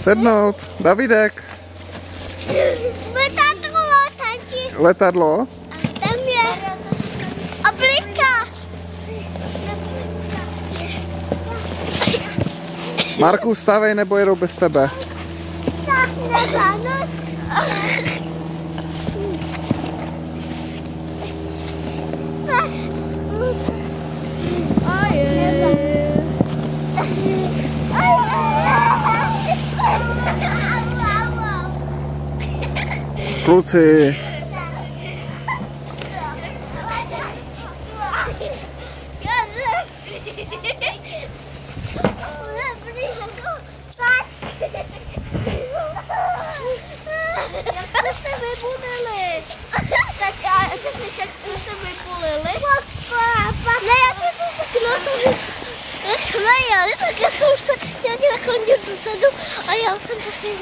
Sednout. Davidek. Letadlo taky. Letadlo. Tam je aplika. Marku, vstávej, nebo jedou bez tebe. Tak, nezáno. Kluci. Jak jsme se vybudili? Tak řekneš, jak jsme se vybudili? Ne, já jsem se řekla, jak jsme jeli, tak já jsem se nějaký naklonil dozadu a já jsem se s ním